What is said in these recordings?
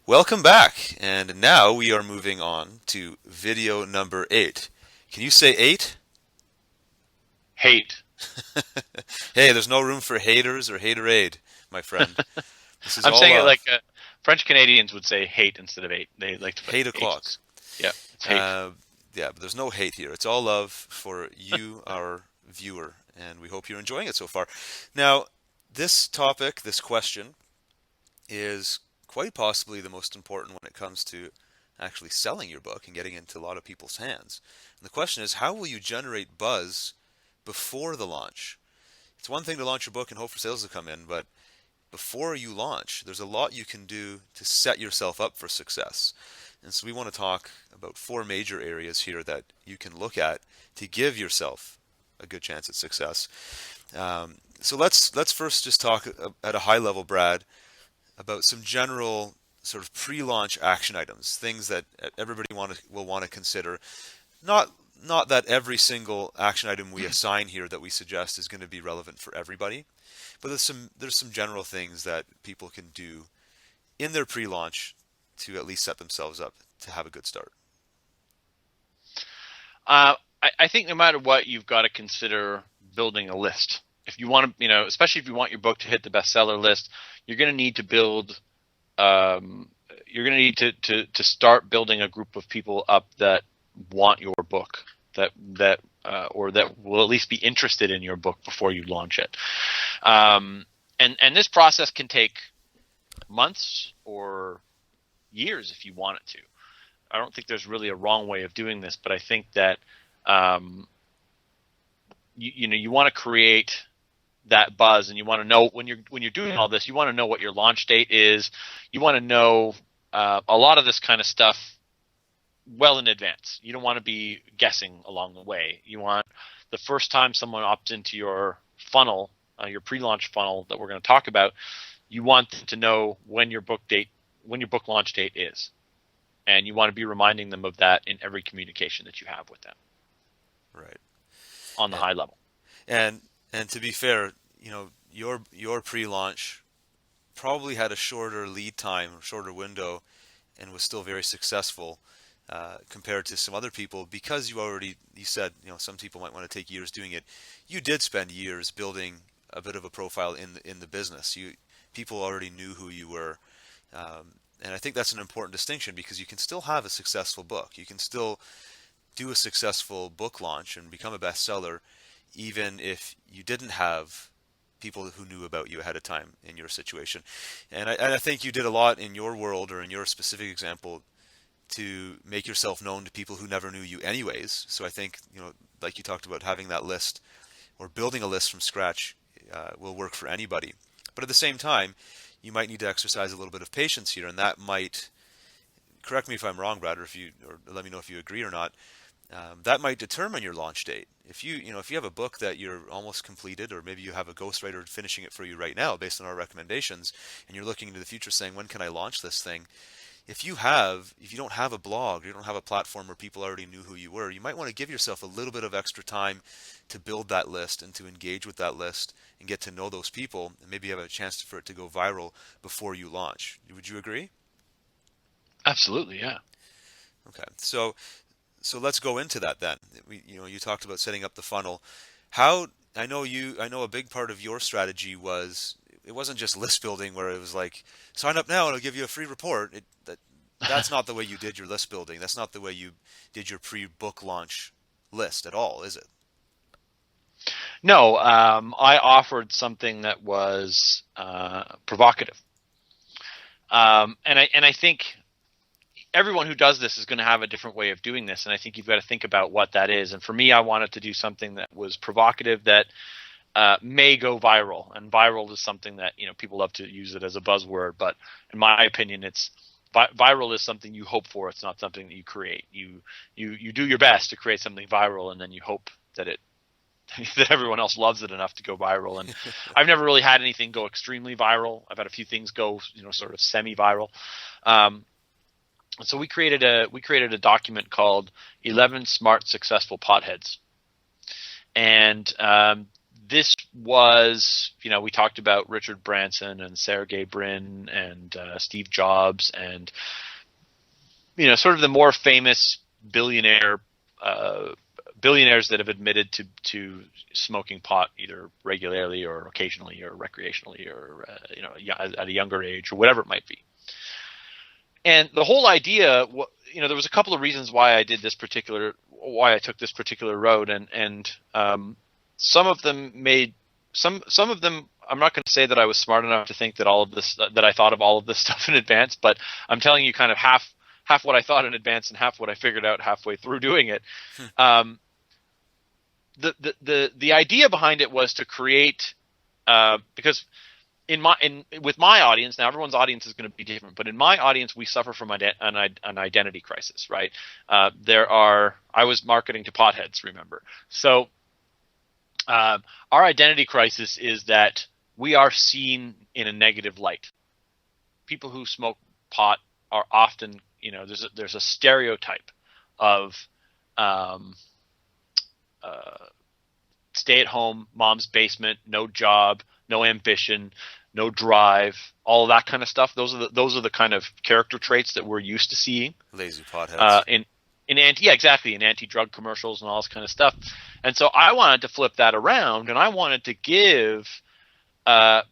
Welcome back, and now we are moving on to video number 8. Can you say 8? Hate. Hey, there's no room for haters or haterade, my friend. This is I'm all saying it like love. French Canadians would say hate instead of eight. They like to put 8 o'clock. H's. Yeah, it's hate. Uh, yeah, but there's no hate here. It's all love for you, our viewer, and we hope you're enjoying it so far. Now, this topic, this question, is quite possibly the most important when it comes to actually selling your book and getting into a lot of people's hands. And the question is, how will you generate buzz before the launch? It's one thing to launch your book and hope for sales to come in, but before you launch, there's a lot you can do to set yourself up for success. And so we want to talk about 4 major areas here that you can look at to give yourself a good chance at success. So let's first just talk at a high level, Brad, about some general sort of pre-launch action items, things that everybody will want to consider. Not not that every single action item we assign here that we suggest is going to be relevant for everybody, but there's some general things that people can do in their pre-launch to at least set themselves up to have a good start. I think no matter what, you've got to consider building a list. If you want to, especially if you want your book to hit the bestseller list, you're going to need to build. You're going to need to start building a group of people up that want your book, or that will at least be interested in your book before you launch it. And this process can take months or years if you want it to. I don't think there's really a wrong way of doing this, but I think that um, you want to create that buzz, and you want to know when you're doing all this, you want to know what your launch date is. You want to know a lot of this kind of stuff well in advance. You don't want to be guessing along the way. You want the first time someone opts into your funnel, your pre-launch funnel that we're going to talk about, you want to know when your book launch date is, and you want to be reminding them of that in every communication that you have with them Right. on the And high level. and, and to be fair, your pre-launch probably had a shorter lead time, shorter window, and was still very successful compared to some other people because you said some people might want to take years doing it. You did spend years building a bit of a profile in the business. People already knew who you were, and I think that's an important distinction because you can still have a successful book. You can still do a successful book launch and become a bestseller, even if you didn't have people who knew about you ahead of time in your situation. And I think you did a lot in your world or in your specific example to make yourself known to people who never knew you anyways. So I think, like you talked about, having that list or building a list from scratch will work for anybody. But at the same time, you might need to exercise a little bit of patience here, and that might, correct me if I'm wrong, Brad, or let me know if you agree or not. That might determine your launch date. If you have a book that you're almost completed, or maybe you have a ghostwriter finishing it for you right now based on our recommendations, and you're looking into the future saying, when can I launch this thing? If you don't have a blog, you don't have a platform where people already knew who you were, you might want to give yourself a little bit of extra time to build that list and to engage with that list and get to know those people, and maybe have a chance for it to go viral before you launch. Would you agree? Absolutely, yeah. Okay. So let's go into that then. You talked about setting up the funnel. How I know a big part of your strategy was it wasn't just list building where it was like sign up now and I'll give you a free report. That's not the way you did your list building. That's not the way you did your pre-book launch list at all, is it? No, I offered something that was provocative, and I think everyone who does this is going to have a different way of doing this, and I think you've got to think about what that is. And for me, I wanted to do something that was provocative that may go viral, and viral is something that people love to use it as a buzzword, but in my opinion, it's viral is something you hope for. It's not something that you create. You do your best to create something viral, and then you hope that it that everyone else loves it enough to go viral. And I've never really had anything go extremely viral. I've had a few things go, sort of semi-viral. Um, so we created a document called 11 Smart Successful Potheads, and this was, we talked about Richard Branson and Sergey Brin and Steve Jobs and, sort of the more famous billionaires that have admitted to smoking pot either regularly or occasionally or recreationally or, at a younger age or whatever it might be. And the whole idea, there was a couple of reasons why I took this particular road, and some of them I'm not going to say that I was smart enough to think that I thought of all of this stuff in advance, but I'm telling you kind of half what I thought in advance and half what I figured out halfway through doing it. The idea behind it was to create, because with my audience, now everyone's audience is going to be different, but in my audience, we suffer from an identity crisis, right? I was marketing to potheads, remember? So our identity crisis is that we are seen in a negative light. People who smoke pot are often, there's a stereotype of stay-at-home, mom's basement, no job, no ambition, no drive, all of that kind of stuff. Those are the kind of character traits that we're used to seeing. Lazy potheads. In anti-drug commercials and all this kind of stuff. And so I wanted to flip that around, and I wanted to give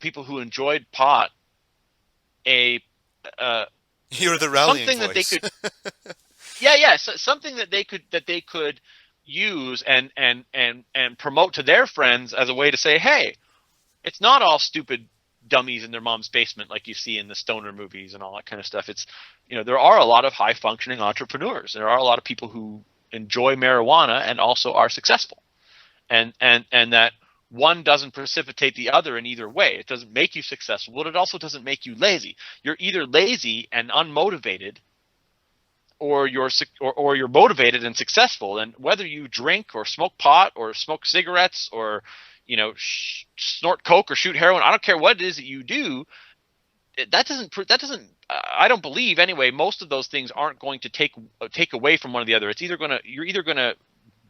people who enjoyed pot you're the rallying something voice. that they could something that they could use and promote to their friends as a way to say, hey, it's not all stupid dummies in their mom's basement like you see in the stoner movies and all that kind of stuff. It's, there are a lot of high functioning entrepreneurs. There are a lot of people who enjoy marijuana and also are successful, and that one doesn't precipitate the other in either way. It doesn't make you successful, but it also doesn't make you lazy. You're either lazy and unmotivated, or you're motivated and successful. And whether you drink or smoke pot or smoke cigarettes or snort coke or shoot heroin, I don't care what it is that you do. That doesn't. I don't believe anyway. Most of those things aren't going to take away from one or the other. You're either gonna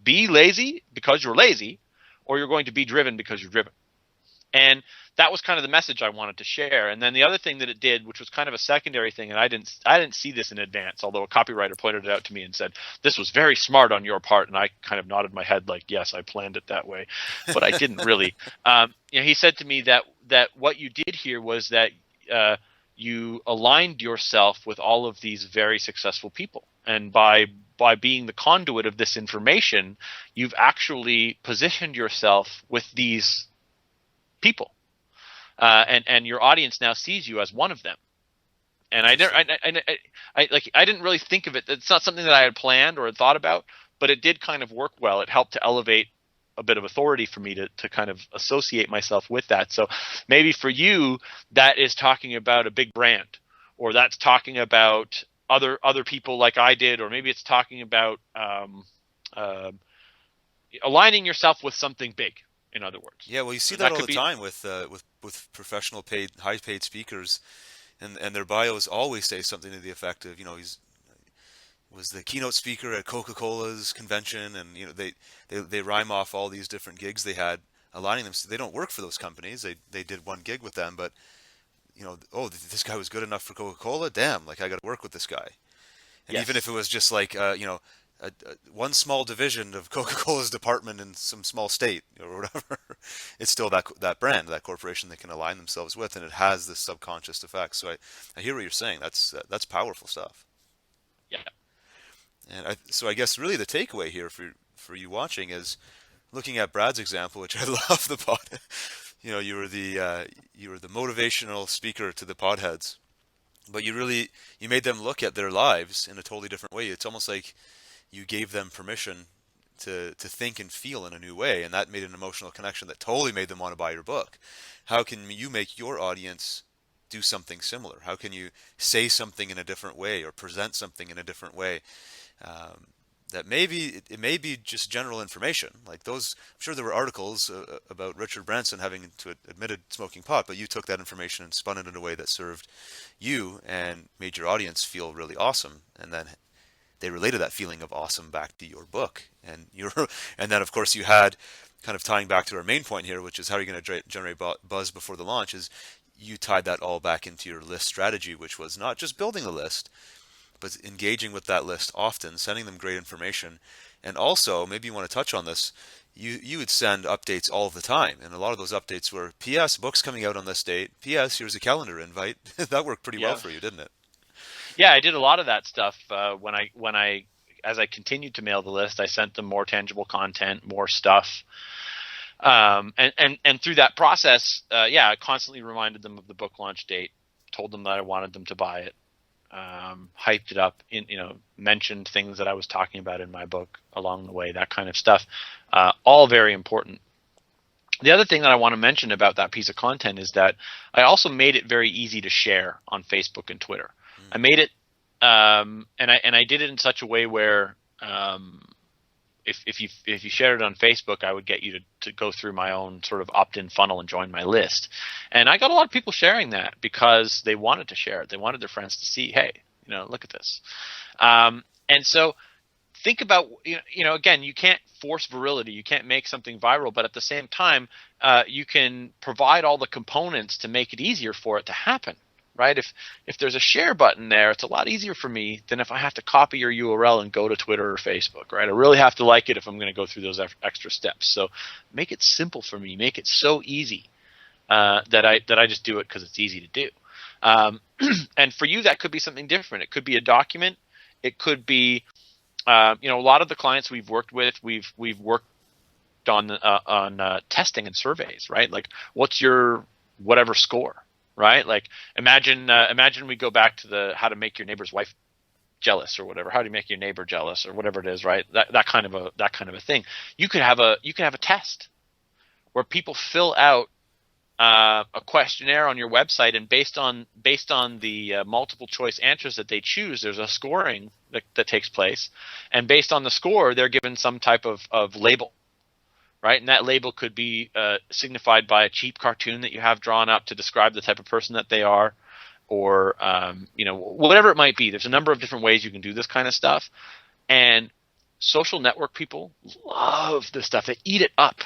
be lazy because you're lazy, or you're going to be driven because you're driven. And that was kind of the message I wanted to share. And then the other thing that it did, which was kind of a secondary thing, and I didn't see this in advance, although a copywriter pointed it out to me and said, this was very smart on your part. And I kind of nodded my head like, yes, I planned it that way, but I didn't really. He said to me that what you did here was that you aligned yourself with all of these very successful people. And by being the conduit of this information, you've actually positioned yourself with these people. And your audience now sees you as one of them. And I didn't really think of it. It's not something that I had planned or had thought about, but it did kind of work well. It helped to elevate a bit of authority for me to kind of associate myself with that. So maybe for you, that is talking about a big brand, or that's talking about other people like I did, or maybe it's talking about aligning yourself with something big. In other words, yeah, well, you see that all the time with professional high paid speakers, and their bios always say something to the effect of, he's was the keynote speaker at Coca-Cola's convention, and they rhyme off all these different gigs they had, aligning them. So they don't work for those companies. They did one gig with them, but this guy was good enough for Coca-Cola. Damn, like I got to work with this guy. And yes. Even if it was just like one small division of Coca-Cola's department in some small state or whatever, it's still that brand, that corporation they can align themselves with, and it has this subconscious effect. So I hear what you're saying. That's powerful stuff. Yeah. And so I guess really the takeaway here for you watching is looking at Brad's example, which I love the pod. You were the motivational speaker to the podheads, but you made them look at their lives in a totally different way. It's almost like you gave them permission to think and feel in a new way, and that made an emotional connection that totally made them want to buy your book. How can you make your audience do something similar? How can you say something in a different way or present something in a different way? That it may be just general information like those. I'm sure there were articles about Richard Branson having to admitted smoking pot, but you took that information and spun it in a way that served you and made your audience feel really awesome, and then they related that feeling of awesome back to your book. And and then of course you had, kind of tying back to our main point here, which is how are you going to generate buzz before the launch, is you tied that all back into your list strategy, which was not just building a list, but engaging with that list often, sending them great information. And also, maybe you want to touch on this, you would send updates all the time, and a lot of those updates were, P.S. book's coming out on this date. P.S. here's a calendar invite. That worked pretty well Yeah. for you, didn't it? Yeah, I did a lot of that stuff when I as I continued to mail the list, I sent them more tangible content, more stuff. And through that process, yeah, I constantly reminded them of the book launch date, told them that I wanted them to buy it, hyped it up, mentioned things that I was talking about in my book along the way, that kind of stuff. All very important. The other thing that I want to mention about that piece of content is that I also made it very easy to share on Facebook and Twitter. I made it, and I did it in such a way where if you shared it on Facebook, I would get you to go through my own sort of opt-in funnel and join my list. And I got a lot of people sharing that because they wanted to share it. They wanted their friends to see, hey, look at this. And so think about, again, you can't force virility. You can't make something viral, but at the same time, you can provide all the components to make it easier for it to happen. Right? If there's a share button there, it's a lot easier for me than if I have to copy your URL and go to Twitter or Facebook. Right? I really have to like it if I'm going to go through those extra steps. So make it simple for me. Make it so easy that I just do it because it's easy to do. And for you, that could be something different. It could be a document. It could be a lot of the clients we've worked with, we've worked on testing and surveys. Right? Like, what's your whatever score? Right? Like imagine we go back to the how to make your neighbor's wife jealous or whatever. How do you make your neighbor jealous or whatever it is, right? That kind of a thing. You could have a test where people fill out a questionnaire on your website, and based on the multiple choice answers that they choose, there's a scoring that takes place, and based on the score, they're given some type of label. Right, and that label could be signified by a cheap cartoon that you have drawn up to describe the type of person that they are, or whatever it might be. There's a number of different ways you can do this kind of stuff, and social network people love this stuff. They eat it up.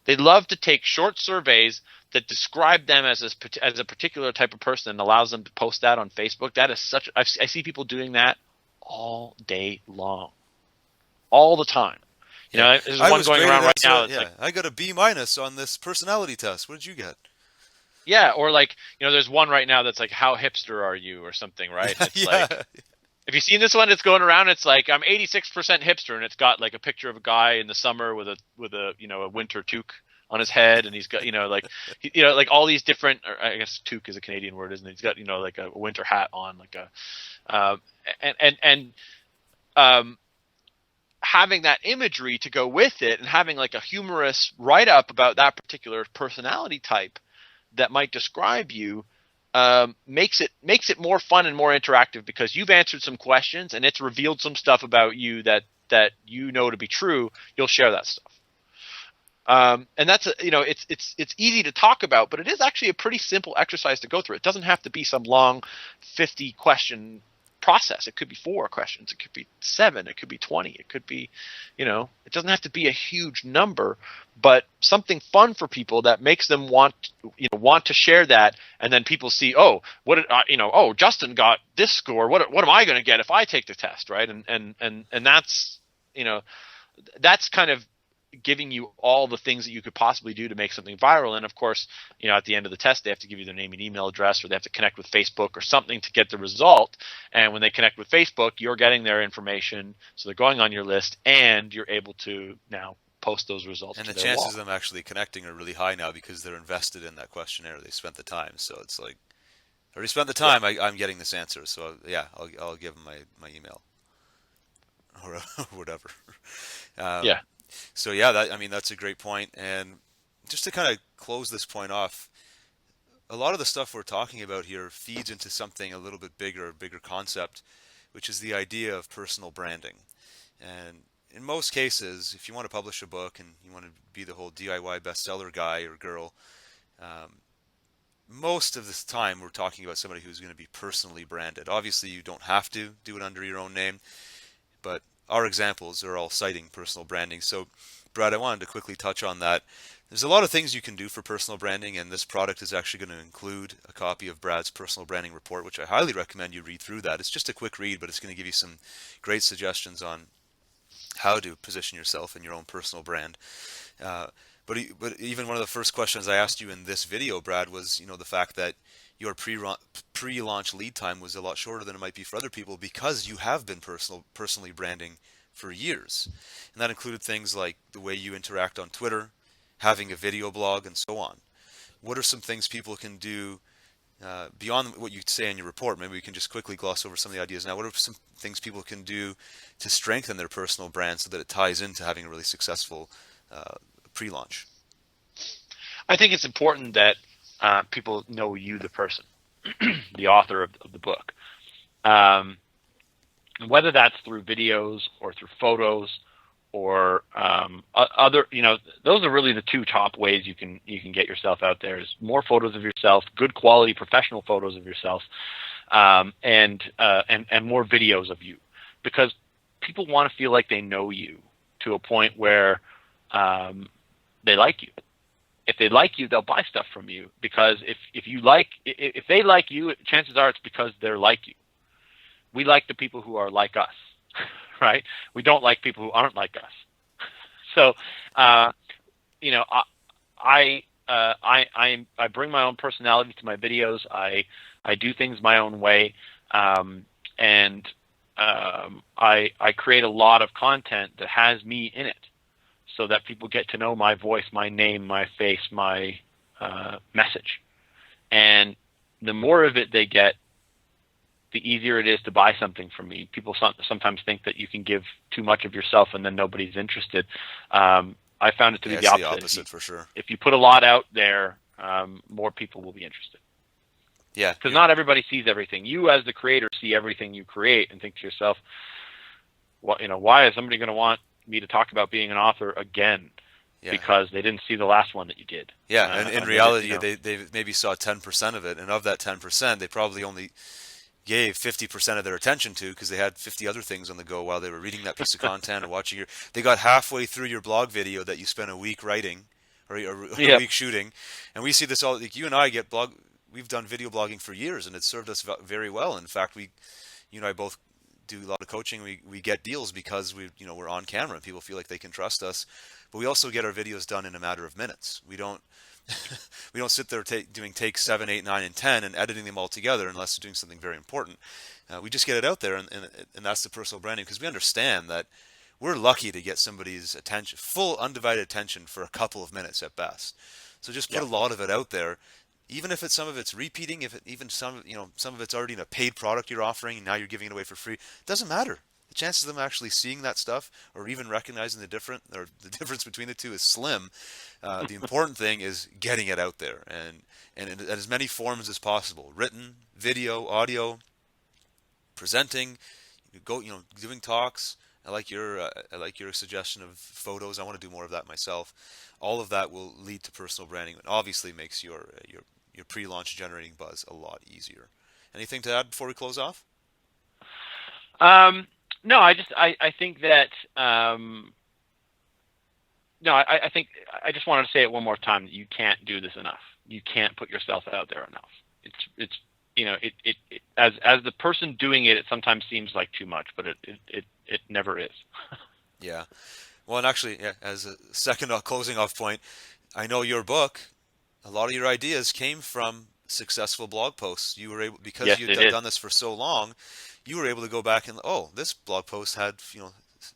They love to take short surveys that describe them as a particular type of person and allows them to post that on Facebook. That is I see people doing that all day long, all the time. There's one going around right now. I got a B- on this personality test. What did you get? Yeah, or there's one right now that's like, how hipster are you or something, right? It's like, have you seen this one? It's going around. It's like, I'm 86% hipster, and it's got like a picture of a guy in the summer with a a winter toque on his head, and he's got like all these different, or I guess toque is a Canadian word, isn't it? He's got like a winter hat on, like a having that imagery to go with it, and having like a humorous write-up about that particular personality type that might describe you, makes it more fun and more interactive, because you've answered some questions and it's revealed some stuff about you that to be true. You'll share that stuff. And that's it's easy to talk about, but it is actually a pretty simple exercise to go through. It doesn't have to be some long 50 question process. It could be 4 questions. It could be 7. It could be 20. It could be, it doesn't have to be a huge number, but something fun for people that makes them want to share that. And then people see, oh, Justin got this score. What am I going to get if I take the test, right? And that's that's kind of giving you all the things that you could possibly do to make something viral. And of course, at the end of the test, they have to give you their name and email address, or they have to connect with Facebook or something to get the result. And when they connect with Facebook, you're getting their information, so they're going on your list, and you're able to now post those results. And to the their chances wall. of them actually connecting are really high now, because they're invested in that questionnaire. They spent the time, so it's like, I already spent the time. Yeah. I'm getting this answer, so yeah, I'll give them my email or whatever. Yeah. So yeah, that's a great point. And just to kind of close this point off, a lot of the stuff we're talking about here feeds into something a little bit bigger, a bigger concept, which is the idea of personal branding. And in most cases, if you want to publish a book and you want to be the whole DIY bestseller guy or girl, most of the time we're talking about somebody who's going to be personally branded. Obviously, you don't have to do it under your own name, but our examples are all citing personal branding. So, Brad, I wanted to quickly touch on that. There's a lot of things you can do for personal branding, and this product is actually going to include a copy of Brad's personal branding report, which I highly recommend you read through that. It's just a quick read, but it's going to give you some great suggestions on how to position yourself in your own personal brand. Uh, but even one of the first questions I asked you in this video, Brad, was the fact that your pre-launch lead time was a lot shorter than it might be for other people because you have been personally branding for years, and that included things like the way you interact on Twitter, having a video blog, and so on. What are some things people can do beyond what you say in your report? Maybe we can just quickly gloss over some of the ideas now. What are some things people can do to strengthen their personal brand so that it ties into having a really successful pre-launch? I think it's important that people know you, the person, the author of the book. Whether that's through videos or through photos or other, those are really the two top ways you can get yourself out there. Is more photos of yourself, good quality professional photos of yourself, and more videos of you, because people want to feel like they know you to a point where they like you. If they like you, they'll buy stuff from you, because if they like you, chances are it's because they're like you. We like the people who are like us, right? We don't like people who aren't like us. So, I bring my own personality to my videos. I do things my own way, and I create a lot of content that has me in it, so that people get to know my voice, my name, my face, my message. And the more of it they get, the easier it is to buy something from me. People sometimes think that you can give too much of yourself and then nobody's interested. I found it to be the opposite. The opposite for sure. If you put a lot out there, more people will be interested. Yeah. Because not everybody sees everything. You, as the creator, see everything you create and think to yourself, well, why is somebody going to want me to talk about being an author again? Yeah. Because they didn't see the last one that you did. Yeah, and in reality, they maybe saw 10% of it, and of that 10%, they probably only gave 50% of their attention to, because they had 50 other things on the go while they were reading that piece of content or watching they got halfway through your blog video that you spent a week writing or a week shooting. And we see this all, like you and I we've done video blogging for years, and it's served us very well. In fact, you and I both do a lot of coaching. We get deals because we're on camera and people feel like they can trust us. But we also get our videos done in a matter of minutes. We don't sit there doing takes 7, 8, 9, and 10 and editing them all together unless we're doing something very important. We just get it out there, and that's the personal branding, because we understand that we're lucky to get somebody's attention, full undivided attention, for a couple of minutes at best. So just put a lot of it out there, even if some of it's repeating, some of it's already in a paid product you're offering and now you're giving it away for free. It doesn't matter. The chances of them actually seeing that stuff or even recognizing the difference between the two is slim. The important thing is getting it out there, and in as many forms as possible: written, video, audio, presenting, doing talks. I like your suggestion of photos. I want to do more of that myself. All of that will lead to personal branding, and obviously makes your pre-launch generating buzz a lot easier. Anything to add before we close off? No, I think that I think I just wanted to say it one more time, that you can't do this enough. You can't put yourself out there enough. It's as the person doing it, it sometimes seems like too much, but it never is. Yeah. Well, and actually, as a second closing off point, I know your book, a lot of your ideas came from successful blog posts. You were able, because you've done this for so long, you were able to go back and, this blog post had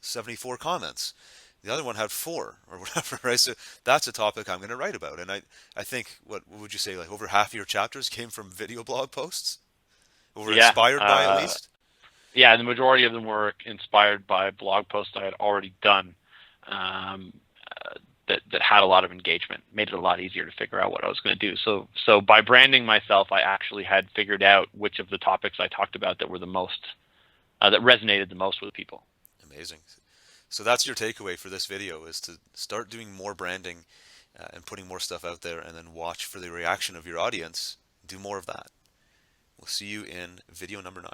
74 comments. The other one had 4 or whatever, right? So that's a topic I'm going to write about. And I think, what would you say, like over half of your chapters came from video blog posts? Inspired by, at least? Yeah, the majority of them were inspired by blog posts I had already done that had a lot of engagement, made it a lot easier to figure out what I was going to do. So by branding myself, I actually had figured out which of the topics I talked about that were the most, that resonated the most with people. Amazing. So that's your takeaway for this video, is to start doing more branding and putting more stuff out there, and then watch for the reaction of your audience. Do more of that. We'll see you in video number 9.